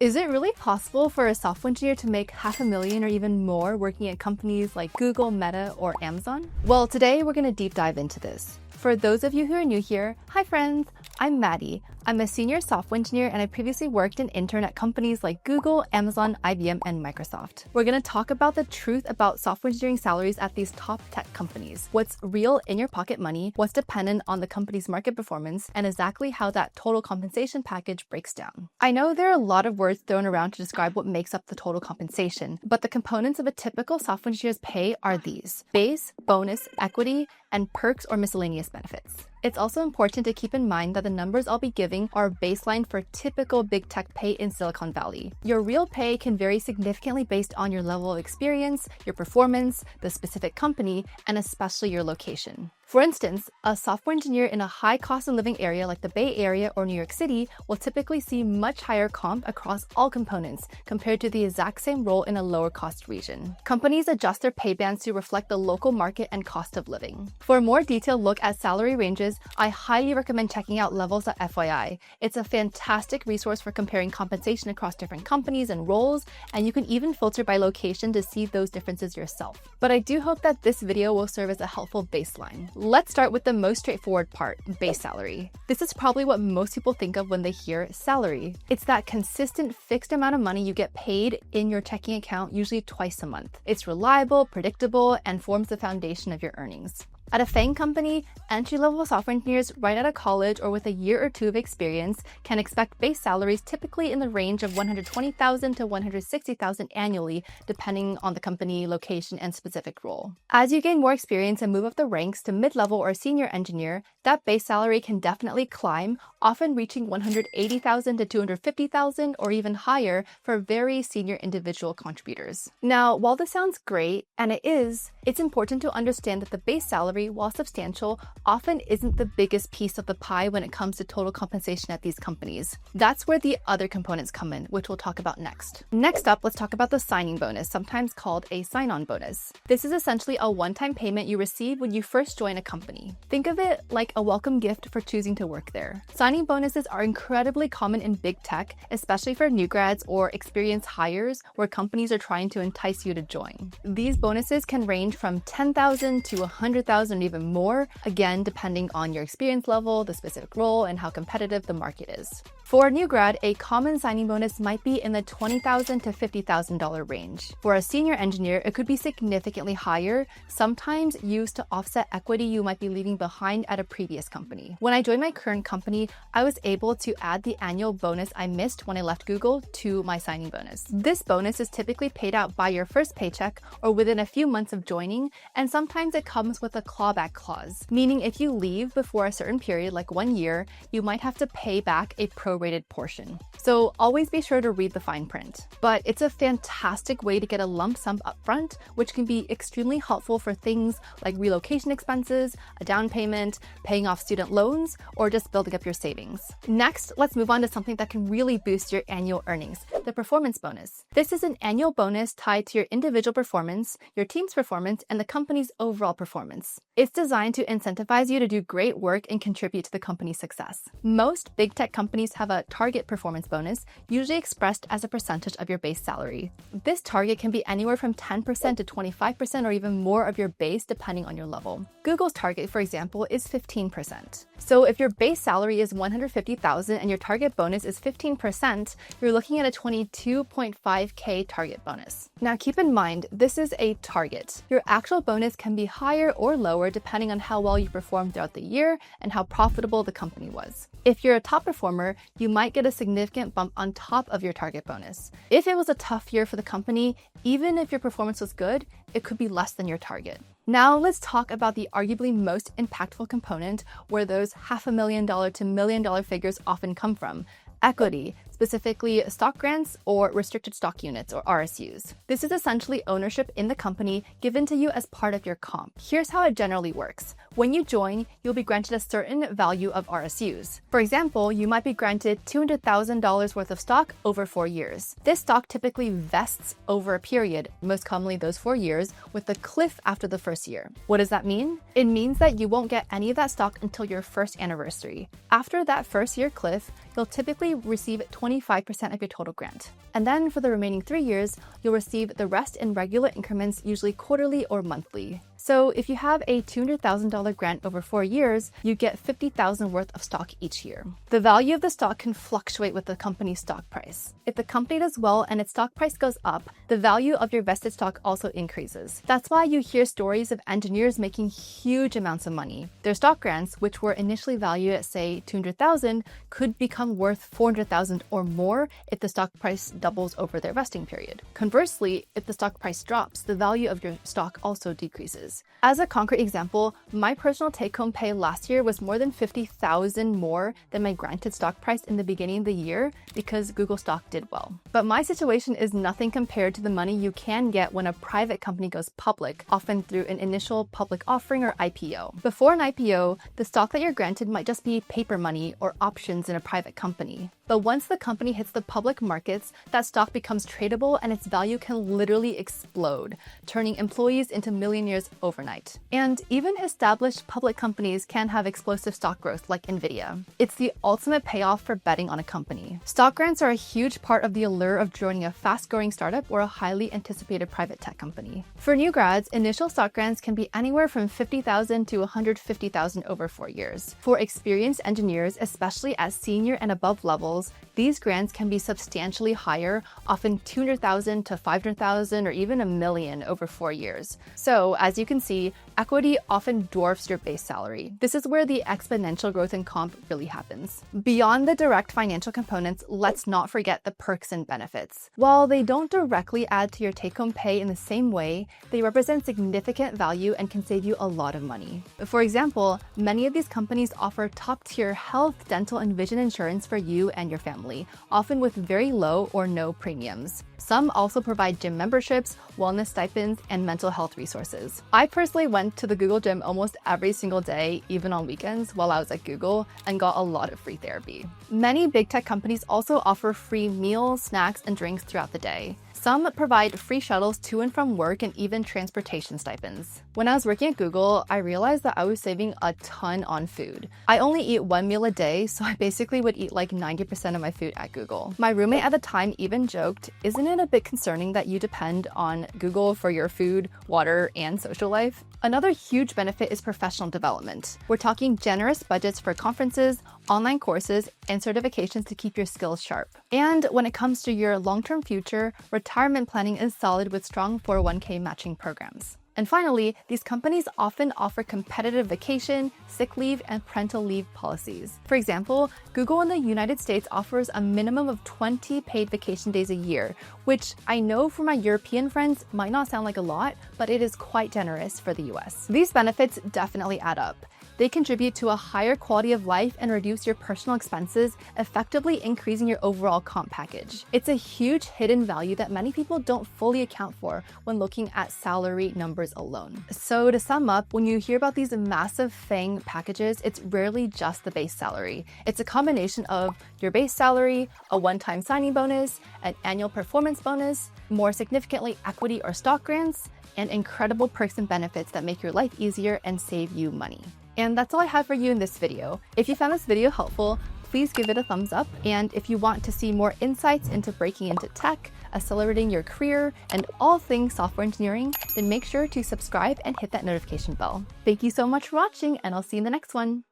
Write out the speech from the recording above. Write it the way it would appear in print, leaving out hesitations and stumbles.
Is it really possible for a software engineer to make $500,000 or even more working at companies like Google, Meta, or Amazon? Well, today we're going to deep dive into this. For those of you who are new here, hi friends, I'm Maddie. I'm a senior software engineer and I previously worked and interned at companies like Google, Amazon, IBM, and Microsoft. We're going to talk about the truth about software engineering salaries at these top tech companies, what's real in your pocket money, what's dependent on the company's market performance, and exactly how that total compensation package breaks down. I know there are a lot of words thrown around to describe what makes up the total compensation, but the components of a typical software engineer's pay are these: base, bonus, equity, and perks or miscellaneous benefits. It's also important to keep in mind that the numbers I'll be giving are baseline for typical big tech pay in Silicon Valley. Your real pay can vary significantly based on your level of experience, your performance, the specific company, and especially your location. For instance, a software engineer in a high cost of living area like the Bay Area or New York City will typically see much higher comp across all components compared to the exact same role in a lower cost region. Companies adjust their pay bands to reflect the local market and cost of living. For a more detailed look at salary ranges, I highly recommend checking out Levels.fyi. It's a fantastic resource for comparing compensation across different companies and roles, and you can even filter by location to see those differences yourself. But I do hope that this video will serve as a helpful baseline. Let's start with the most straightforward part, base salary. This is probably what most people think of when they hear salary. It's that consistent fixed amount of money you get paid in your checking account, usually twice a month. It's reliable, predictable, and forms the foundation of your earnings. At a FAANG company, entry-level software engineers right out of college or with a year or two of experience can expect base salaries typically in the range of $120,000 to $160,000 annually, depending on the company, location, and specific role. As you gain more experience and move up the ranks to mid-level or senior engineer, that base salary can definitely climb, often reaching $180,000 to $250,000 or even higher for very senior individual contributors. Now, while this sounds great, and it is, it's important to understand that the base salary, while substantial, often isn't the biggest piece of the pie when it comes to total compensation at these companies. That's where the other components come in, which we'll talk about next. Next up, let's talk about the signing bonus, sometimes called a sign-on bonus. This is essentially a one-time payment you receive when you first join a company. Think of it like a welcome gift for choosing to work there. Signing bonuses are incredibly common in big tech, especially for new grads or experienced hires where companies are trying to entice you to join. These bonuses can range from $10,000 to $100,000 and even more, again, depending on your experience level, the specific role, and how competitive the market is. For a new grad, a common signing bonus might be in the $20,000 to $50,000 range. For a senior engineer, it could be significantly higher, sometimes used to offset equity you might be leaving behind at a previous company. When I joined my current company, I was able to add the annual bonus I missed when I left Google to my signing bonus. This bonus is typically paid out by your first paycheck or within a few months of joining, and sometimes it comes with a clawback clause, meaning if you leave before a certain period, like 1 year, you might have to pay back a prorated portion. So always be sure to read the fine print. But it's a fantastic way to get a lump sum upfront, which can be extremely helpful for things like relocation expenses, a down payment, paying off student loans, or just building up your savings. Next, let's move on to something that can really boost your annual earnings, the performance bonus. This is an annual bonus tied to your individual performance, your team's performance, and the company's overall performance. It's designed to incentivize you to do great work and contribute to the company's success. Most big tech companies have a target performance bonus, usually expressed as a percentage of your base salary. This target can be anywhere from 10% to 25% or even more of your base depending on your level. Google's target, for example, is 15%. So if your base salary is $150,000 and your target bonus is 15%, you're looking at a $22.5K target bonus. Now keep in mind, this is a target. Your actual bonus can be higher or lower depending on how well you performed throughout the year and how profitable the company was. If you're a top performer, you might get a significant bump on top of your target bonus. If it was a tough year for the company, even if your performance was good, it could be less than your target. Now let's talk about the arguably most impactful component where those $500,000 to $1 million figures often come from: equity, specifically stock grants or restricted stock units or RSUs. This is essentially ownership in the company given to you as part of your comp. Here's how it generally works. When you join, you'll be granted a certain value of RSUs. For example, you might be granted $200,000 worth of stock over 4 years. This stock typically vests over a period, most commonly those 4 years, with a cliff after the first year. What does that mean? It means that you won't get any of that stock until your first anniversary. After that first year cliff, you'll typically receive 25% of your total grant. And then for the remaining 3 years, you'll receive the rest in regular increments, usually quarterly or monthly. So if you have a $200,000 grant over 4 years, you get $50,000 worth of stock each year. The value of the stock can fluctuate with the company's stock price. If the company does well and its stock price goes up, the value of your vested stock also increases. That's why you hear stories of engineers making huge amounts of money. Their stock grants, which were initially valued at, say, $200,000, could become worth $400,000 or more if the stock price doubles over their vesting period. Conversely, if the stock price drops, the value of your stock also decreases. As a concrete example, my personal take-home pay last year was more than $50,000 more than my granted stock price in the beginning of the year because Google stock did well. But my situation is nothing compared to the money you can get when a private company goes public, often through an initial public offering or IPO. Before an IPO, the stock that you're granted might just be paper money or options in a private company. But once the company hits the public markets, that stock becomes tradable and its value can literally explode, turning employees into millionaires overnight. And even established public companies can have explosive stock growth like Nvidia. It's the ultimate payoff for betting on a company. Stock grants are a huge part of the allure of joining a fast-growing startup or a highly anticipated private tech company. For new grads, initial stock grants can be anywhere from $50,000 to $150,000 over 4 years. For experienced engineers, especially at senior and above levels, these grants can be substantially higher, often $200,000 to $500,000 or even $1 million over 4 years. So, as you can see, equity often dwarfs your base salary. This is where the exponential growth in comp really happens. Beyond the direct financial components, let's not forget the perks and benefits. While they don't directly add to your take-home pay in the same way, they represent significant value and can save you a lot of money. For example, many of these companies offer top-tier health, dental, and vision insurance for you and your family, often with very low or no premiums. Some also provide gym memberships, wellness stipends, and mental health resources. I personally went to the Google gym almost every single day, even on weekends, while I was at Google, and got a lot of free therapy. Many big tech companies also offer free meals, snacks, and drinks throughout the day. Some provide free shuttles to and from work and even transportation stipends. When I was working at Google, I realized that I was saving a ton on food. I only eat 1 meal a day, so I basically would eat like 90% of my food at Google. My roommate at the time even joked, "Isn't it a bit concerning that you depend on Google for your food, water, and social life?" Another huge benefit is professional development. We're talking generous budgets for conferences, online courses, and certifications to keep your skills sharp. And when it comes to your long-term future, retirement planning is solid with strong 401k matching programs. And finally, these companies often offer competitive vacation, sick leave, and parental leave policies. For example, Google in the United States offers a minimum of 20 paid vacation days a year, which I know for my European friends might not sound like a lot, but it is quite generous for the US. These benefits definitely add up. They contribute to a higher quality of life and reduce your personal expenses, effectively increasing your overall comp package. It's a huge hidden value that many people don't fully account for when looking at salary numbers alone. So to sum up, when you hear about these massive FAANG packages, it's rarely just the base salary. It's a combination of your base salary, a one-time signing bonus, an annual performance bonus, more significantly equity or stock grants, and incredible perks and benefits that make your life easier and save you money. And that's all I have for you in this video. If you found this video helpful, please give it a thumbs up. And if you want to see more insights into breaking into tech, accelerating your career, and all things software engineering, then make sure to subscribe and hit that notification bell. Thank you so much for watching, and I'll see you in the next one.